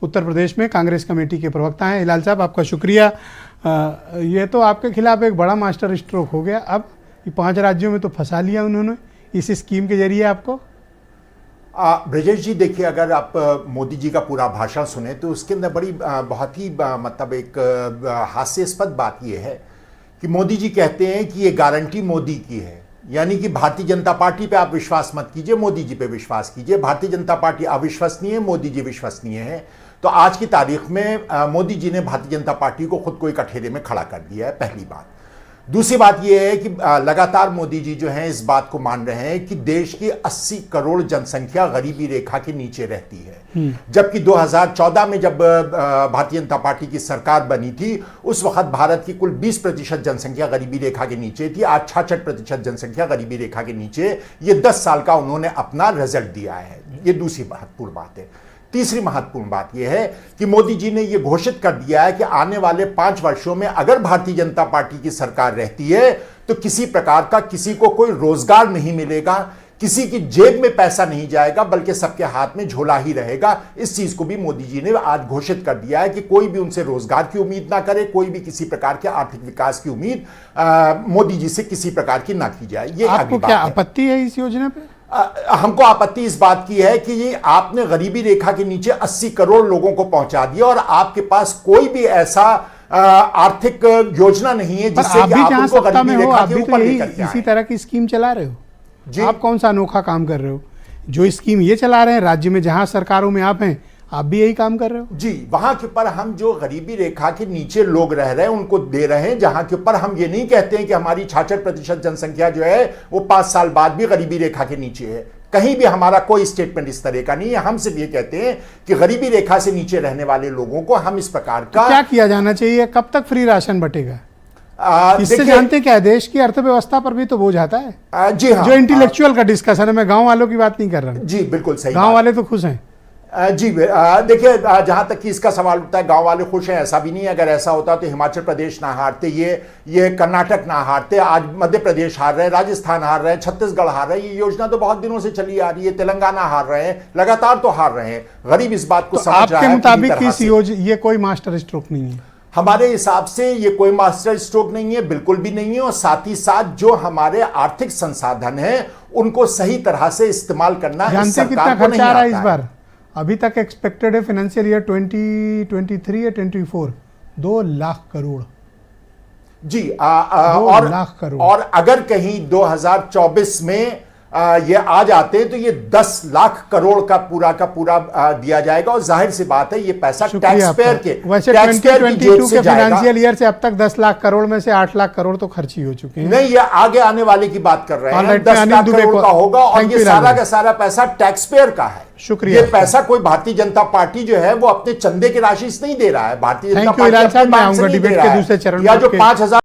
उत्तर प्रदेश में कांग्रेस कमेटी के प्रवक्ता हैं। हिलाल साहब, आपका शुक्रिया। ये तो आपके खिलाफ एक बड़ा मास्टर स्ट्रोक हो गया। अब ये 5 राज्यों में तो फंसा लिया उन्होंने इस स्कीम के जरिए आपको। ब्रजेश जी, देखिए, अगर आप मोदी जी का पूरा भाषण सुने तो उसके अंदर बड़ी बहुत ही मतलब एक हास्यास्पद बात यह है कि मोदी जी कहते हैं कि ये गारंटी मोदी की है, यानी कि भारतीय जनता पार्टी पे आप विश्वास मत कीजिए, मोदी जी पे विश्वास कीजिए। भारतीय जनता पार्टी अविश्वसनीय है, मोदी जी विश्वसनीय है। तो आज की तारीख में मोदी जी ने भारतीय जनता पार्टी को खुद को एक कठघरे में खड़ा कर दिया है, पहली बात। दूसरी बात यह है कि लगातार मोदी जी जो हैं इस बात को मान रहे हैं कि देश की 80 करोड़ जनसंख्या गरीबी रेखा के नीचे रहती है, जबकि 2014 में जब भारतीय जनता पार्टी की सरकार बनी थी उस वक्त भारत की कुल 20% जनसंख्या गरीबी रेखा के नीचे थी। आज 66% जनसंख्या गरीबी रेखा के नीचे। ये 10 साल का उन्होंने अपना रिजल्ट दिया है। ये दूसरी महत्वपूर्ण बात है। तीसरी महत्वपूर्ण बात यह है कि मोदी जी ने यह घोषित कर दिया है कि आने वाले 5 वर्षों में अगर भारतीय जनता पार्टी की सरकार रहती है तो किसी प्रकार का किसी को कोई रोजगार नहीं मिलेगा, किसी की जेब में पैसा नहीं जाएगा, बल्कि सबके हाथ में झोला ही रहेगा। इस चीज को भी मोदी जी ने आज घोषित कर दिया है कि कोई भी उनसे रोजगार की उम्मीद ना करे, कोई भी किसी प्रकार के आर्थिक विकास की उम्मीद मोदी जी से किसी प्रकार की ना की जाए। ये आपको क्या आपत्ति है इस योजना पे? हमको आपत्ति इस बात की है कि ये आपने गरीबी रेखा के नीचे 80 करोड़ लोगों को पहुंचा दिया और आपके पास कोई भी ऐसा आर्थिक योजना नहीं है जिससे आप भी जहां सत्ता में हो, आप भी तो यही इसी तरह की स्कीम चला रहे हो जी। आप कौन सा अनोखा काम कर रहे हो? जो स्कीम ये चला रहे हैं राज्य में जहां सरकारों में आप हैं, आप भी यही काम कर रहे हो जी। वहां के ऊपर हम जो गरीबी रेखा के नीचे लोग रह रहे हैं उनको दे रहे हैं, जहां के ऊपर हम ये नहीं कहते हैं कि हमारी 66% जनसंख्या जो है वो 5 साल बाद भी गरीबी रेखा के नीचे है। कहीं भी हमारा कोई स्टेटमेंट इस तरह का नहीं है। हम सिर्फ ये कहते हैं कि गरीबी रेखा से नीचे रहने वाले लोगों को हम इस प्रकार का क्या किया जाना चाहिए? कब तक फ्री राशन बंटेगा? इससे जानते क्या, देश की अर्थव्यवस्था पर भी तो बोझ आता है। जी हाँ, जो इंटेलेक्चुअल का डिस्कशन है, मैं गांव वालों की बात नहीं कर रहा हूं। जी बिल्कुल सही। गांव वाले तो खुश हैं जी। देखिए, जहां तक कि इसका सवाल उठता है, गांव वाले खुश हैं ऐसा भी नहीं है। अगर ऐसा होता तो हिमाचल प्रदेश ना हारते, ये कर्नाटक ना हारते, आज मध्य प्रदेश हार रहे हैं, राजस्थान हार रहे हैं, छत्तीसगढ़ हार रहे हैं। ये योजना तो बहुत दिनों से चली आ रही है। तेलंगाना हार रहे हैं, लगातार तो हार रहे हैं। गरीब इस बात को समझ रहा है। आपके मुताबिक इस योजना ये कोई मास्टर स्ट्रोक नहीं है? हमारे हिसाब से ये कोई मास्टर स्ट्रोक नहीं है, बिल्कुल भी नहीं है। और साथ ही साथ जो हमारे आर्थिक संसाधन हैं उनको सही तरह से इस्तेमाल करना जानते कितना खर्चा आ रहा है इस बार? अभी तक एक्सपेक्टेड है फाइनेंशियल ईयर 2023 या 24 2 लाख करोड़ जी। 2 लाख करोड़। और अगर कहीं 2024 में ये आ जाते हैं तो ये 10 लाख करोड़ का पूरा दिया जाएगा। और जाहिर सी बात है ये पैसा टैक्स पेयर के, वैसे 2022 के फाइनेंशियल ईयर से अब तक 10 लाख करोड़ में से 8 लाख करोड़ तो खर्च ही हो चुके हैं। नहीं, ये आगे आने वाले की बात कर रहे हैं। 10 लाख करोड़ का होगा और ये सारा का सारा पैसा टैक्स पेयर का है। शुक्रिया। ये पैसा कोई भारतीय जनता पार्टी जो है वो अपने चंदे की राशि से नहीं दे रहा है। भारतीय जनता पार्टी मैं आऊंगा डिबेट के दूसरे चरण या जो 5000